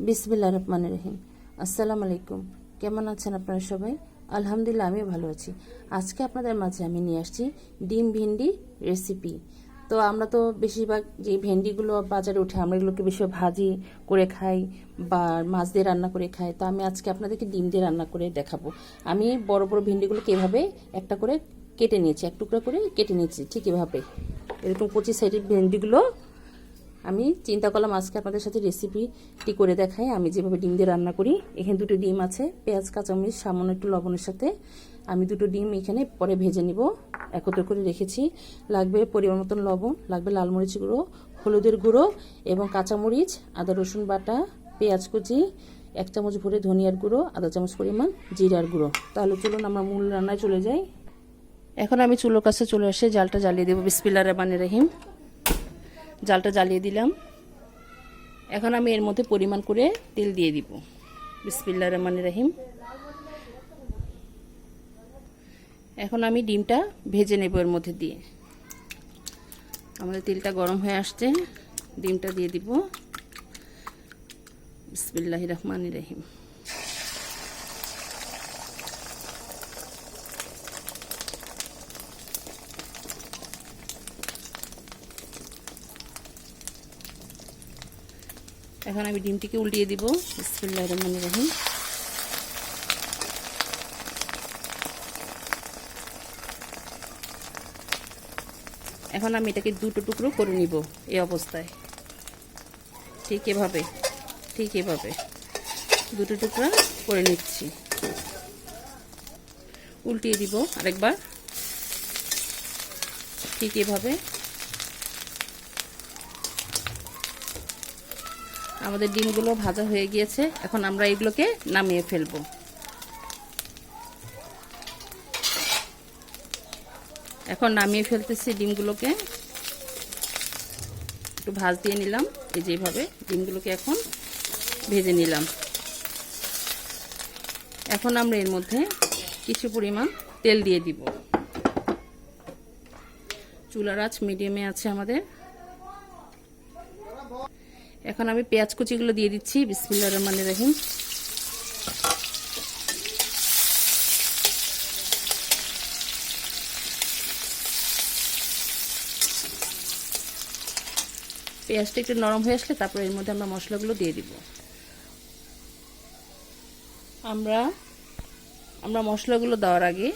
বিসমিল্লাহির রহমানির রহিম। আসসালামু আলাইকুম। কেমন আছেন আপনারা সবাই? আলহামদুলিল্লাহ, আমি ভালো আছি। আজকে আপনাদের মাঝে আমি নিয়ে আসছি ডিম ভেন্ডি রেসিপি। তো আমরা তো বেশিরভাগ যে ভেন্ডিগুলো বাজারে উঠে আমরা এগুলোকে বেশি ভাজি করে খাই বা মাছ দিয়ে রান্না করে খাই। তো আমি আজকে আপনাদেরকে ডিম দিয়ে রান্না করে দেখাবো। আমি বড় বড় ভেন্ডিগুলোকে এভাবে একটা করে কেটে নিয়েছি, এক টুকরা করে কেটে নিয়েছি। ঠিক এভাবে এরকম কচি সাইডের ভেন্ডিগুলো আমি চিন্তা করলাম আজকে আপনাদের সাথে রেসিপিটি করে দেখাই আমি যেভাবে ডিম দিয়ে রান্না করি। এখানে দুটো ডিম আছে, পেঁয়াজ কাঁচামরিচ সামান্য একটু লবণের সাথে আমি দুটো ডিম এখানে পরে ভেজে নিব, একত্র করে রেখেছি। লাগবে পরিমাণ মতন লবণ, লাগবে লাল মরিচ গুঁড়ো, হলুদের গুঁড়ো এবং কাঁচামরিচ, আদা রসুন বাটা, পেঁয়াজ কুচি, 1 চামচ ভরে ধনিয়ার গুঁড়ো, আধা চামচ পরিমাণ জিরার গুঁড়ো। তাহলে চলুন আমরা মূল রান্নায় চলে যাই। এখন আমি চুলোর কাছে চলে এসে জালটা জ্বালিয়ে দেবো। বিসমিল্লাহির রহমানির রহিম। জালটা জ্বালিয়ে দিলাম। এখন আমি এর মধ্যে পরিমাণ করে তেল দিয়ে দিব। বিসমিল্লাহির রহমানির রহিম। এখন আমি ডিমটা ভেজে নেব এর মধ্যে দিয়ে। আমাদের তেলটা গরম হয়ে আসছে, ডিমটা দিয়ে দিব। বিসমিল্লাহির রহমানির রহিম। এখন আমি ডিমটিকে উল্টিয়ে দিব। বিসমিল্লাহির রহমানির রহিম। এখন আমি এটাকে দুটো টুকরো করে নিব এই অবস্থায়। ঠিক এভাবে দুটো টুকরা করে নিচ্ছি। উল্টিয়ে দিব আরেকবার। ঠিক এভাবে আমাদের ডিমগুলো ভাজা হয়ে গিয়েছে। এখন আমরা এগুলোকে নামিয়ে ফেলবো। এখন নামিয়ে ফেলতেছি ডিমগুলোকে। একটু ভাজ দিয়ে নিলাম। এই যেভাবে ডিমগুলোকে এখন ভেজে নিলাম। এখন আমরা এর মধ্যে কিছু পরিমাণ তেল দিয়ে দিব। চুলার আঁচ মিডিয়ামে আছে আমাদের। এখন আমি পেঁয়াজ কুচিগুলো দিয়ে দিচ্ছি। বিসমিল্লাহির রহমানির রহিম। পেঁয়াজটা একটু নরম হয়ে আসলে তারপর এর মধ্যে আমরা মশলাগুলো দিয়ে দিব। আমরা মশলাগুলো দেওয়ার আগে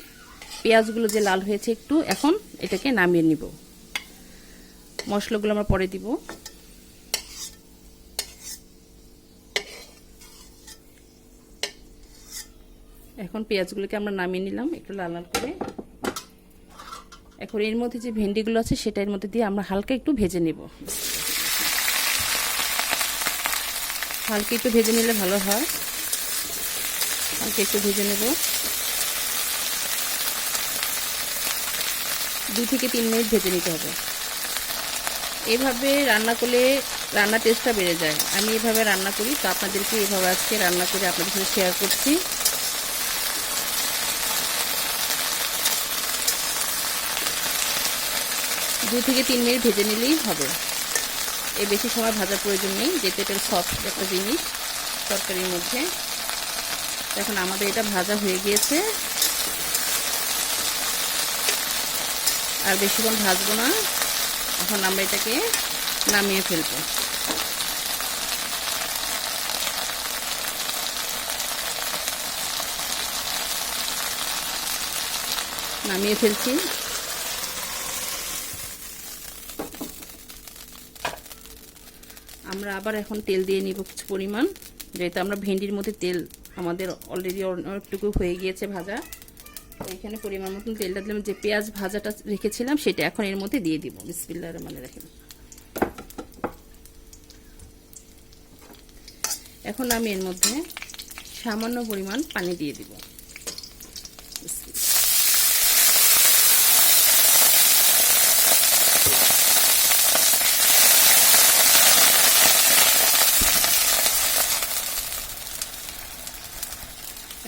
পেঁয়াজগুলো যে লাল হয়েছে একটু, এখন এটাকে নামিয়ে নিব। মশলাগুলো আমরা পরে দিব। এখন পেঁয়াজগুলোকে আমরা নামিয়ে নিলাম একটু লাল লাল করে। এখন এর মধ্যে যে ভেন্ডিগুলো আছে সেটা এর মধ্যে দিয়ে আমরা হালকা একটু ভেজে নেব। হালকা একটু ভেজে নিলে ভালো হয়। হালকা একটু ভেজে নেব। 2 থেকে 3 মিনিট ভেজে নিতে হবে। এভাবে রান্না করলে রান্নার টেস্টটা বেড়ে যায়। আমি এভাবে রান্না করি, তো আপনাদেরকে এভাবে আজকে রান্না করে আপনাদের সাথে শেয়ার করছি। দু থেকে 3 মিনিট ভেজে নিলেই হবে। এর বেশি সময় ভাজার প্রয়োজন নেই, যেহেতু এটা সফট একটা জিনিস তরকারির মধ্যে। এখন আমাদের এটা ভাজা হয়ে গিয়েছে, আর বেশিক্ষণ ভাজবো না। এখন আমরা এটাকে নামিয়ে ফেলবো। নামিয়ে ফেলছি। আমরা আবার এখন তেল দিয়ে নিব কিছু পরিমাণ, যেহেতু আমরা ভেন্ডির মধ্যে তেল আমাদের অলরেডি অনেকটুকু হয়ে গিয়েছে ভাজা। এখানে পরিমাণ মতন তেলটা দিলাম। যে পেঁয়াজ ভাজাটা রেখেছিলাম সেটা এখন এর মধ্যে দিয়ে দিব। বিসমিল্লাহির রহমানির রহিম। এখন আমি এর মধ্যে সামান্য পরিমাণ পানি দিয়ে দিব।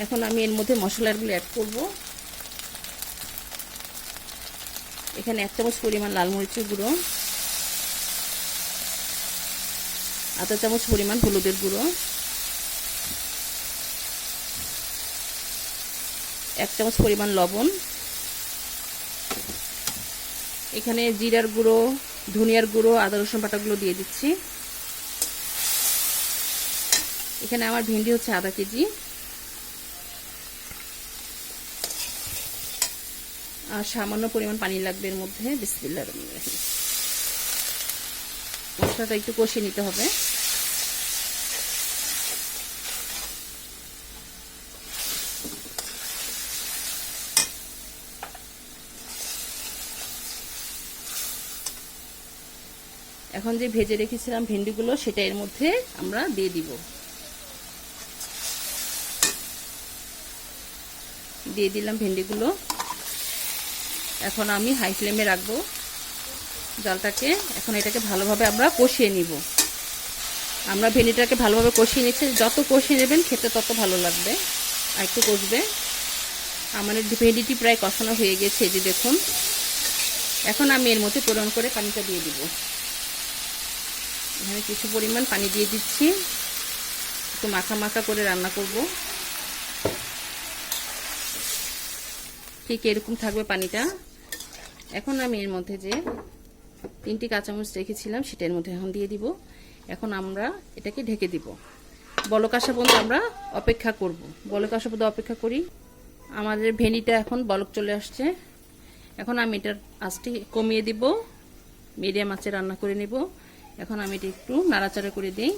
এখন আমি এর মধ্যে মশলাগুলো অ্যাড করব। এখানে 1 চামচ পরিমাণ লাল মরিচের গুঁড়ো, আধা চামচ পরিমাণ হলুদের গুঁড়ো, 1 চামচ পরিমাণ লবণ, এখানে জিরার গুঁড়ো, ধনিয়ার গুঁড়ো, আদা রসুন বাটাগুলো দিয়ে দিচ্ছি। এখানে আমার ভেন্ডি হচ্ছে আধা কেজি, আর সামান্য পরিমাণ পানি লাগবে এর মধ্যে। বিসমিল্লাহির রহমানির রহিম। মশলাটা একটু কষিয়ে নিতে হবে। এখন যে ভেজে রেখেছিলাম ভেন্ডিগুলো সেটা এর মধ্যে আমরা দিয়ে দিব। দিয়ে দিলাম ভেন্ডিগুলো। এখন আমি হাই ফ্লেমে রাখবো জালটাকে। এখন এটাকে ভালোভাবে আমরা কষিয়ে নিব। আমরা ভেন্ডিটাকে ভালোভাবে কষিয়ে নিচ্ছি, যত কষিয়ে নেবেন খেতে তত ভালো লাগবে। আর একটু কষবে। আমাদের ভেন্ডিটি প্রায় কষানো হয়ে গেছে, এই যে দেখুন। এখন আমি এর মধ্যে পরিমাণ করে পানিটা দিয়ে দিব। এখানে কিছু পরিমাণ পানি দিয়ে দিচ্ছি, একটু মাখা মাখা করে রান্না করব। ঠিক এরকম থাকবে পানিটা। এখন আমি এর মধ্যে যে 3টি কাঁচামরিচ রেখেছিলাম সেটা এর মধ্যে এখন দিয়ে দিব। এখন আমরা এটাকে ঢেকে দিব। বলক আসা পর্যন্ত আমরা অপেক্ষা করব। বলক আসা পর্যন্ত অপেক্ষা করি। আমাদের ভেন্ডিটা এখন বলক চলে আসছে। এখন আমি এটার আঁচটি কমিয়ে দিব, মিডিয়াম আঁচে রান্না করে নিব। এখন আমি এটা একটু নাড়াচাড়া করে দিই।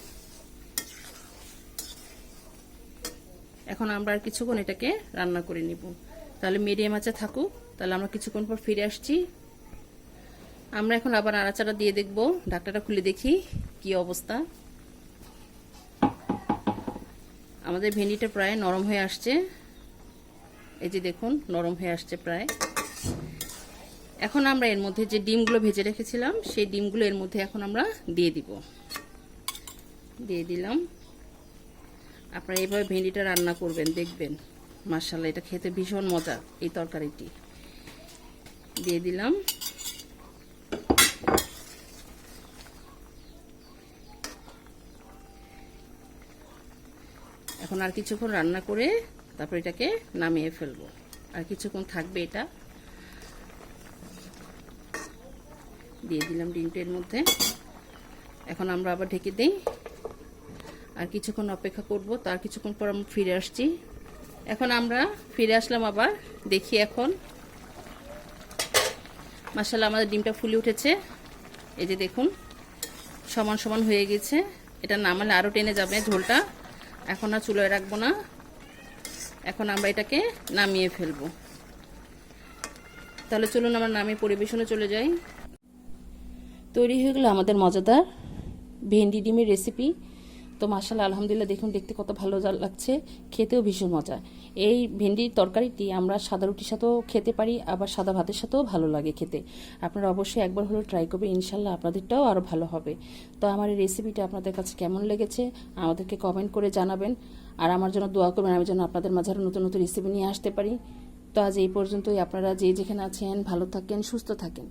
এখন আমরা আর কিছুক্ষণ এটাকে রান্না করে নিব। তাহলে মিডিয়াম আঁচে থাকুক। তাহলে আমরা কিছুক্ষণ পর ফিরে আসছি। আমরা এখন আবার নাড়াচাড়া দিয়ে দেখব। ঢাকনাটা খুলে দেখি কি অবস্থা। আমাদের ভেন্ডিটা প্রায় নরম হয়ে আসছে, এই যে দেখুন নরম হয়ে আসছে প্রায়। এখন আমরা এর মধ্যে যে ডিমগুলো ভেজে রেখেছিলাম সেই ডিমগুলো এর মধ্যে এখন আমরা দিয়ে দিব। দিয়ে দিলাম। আপনারা এইভাবে ভেন্ডিটা রান্না করবেন, দেখবেন মাশাআল্লাহ এটা খেতে ভীষণ মজা। এই তরকারিটি দিয়ে দিলাম। এখন আর কিছুক্ষণ রান্না করে তারপর এটাকে নামিয়ে ফেলবো। আর কিছুক্ষণ থাকবে এটা। দিয়ে দিলাম ডিমটার মধ্যে। এখন আমরা আবার ঢেকে দেই। আর কিছুক্ষণ অপেক্ষা করব। তার কিছুক্ষণ পর আমরা ফিরে আসছি। এখন আমরা ফিরে আসলাম আবার। দেখি এখন মাশাআল্লাহ আমাদের ডিমটা ফুলে উঠেছে, এই যে দেখুন সমান সমান হয়ে গেছে। এটা নামালে আরও টেনে যাবে ঝোলটা। এখন আর চুলায় রাখবো না। এখন আমরা এটাকে নামিয়ে ফেলবো। তাহলে চলুন আমরা নামিয়ে পরিবেশনে চলে যাই। তৈরি হয়ে গেল আমাদের মজাদার ভেন্ডি ডিমের রেসিপি। তো মাশাআল্লাহ আলহামদুলিল্লাহ দেখুন দেখতে কত ভালো লাগছে, খেতেও ভীষণ মজা। এই ভেন্ডির তরকারিটি আমরা সাদা রুটির সাথেও খেতে পারি, আবার সাদা ভাতের সাথেও ভালো লাগে খেতে। আপনারা অবশ্যই একবার হলেও ট্রাই করবেন, ইনশাল্লাহ আপনাদেরটাও আরও ভালো হবে। তো আমার এই রেসিপিটা আপনাদের কাছে কেমন লেগেছে আমাদেরকে কমেন্ট করে জানাবেন। আর আমার জন্য দোয়া করবেন, আমি যেন আপনাদের মাঝে আরও নতুন নতুন রেসিপি নিয়ে আসতে পারি। তো আজ এই পর্যন্তই। আপনারা যে যেখানে আছেন ভালো থাকেন, সুস্থ থাকেন।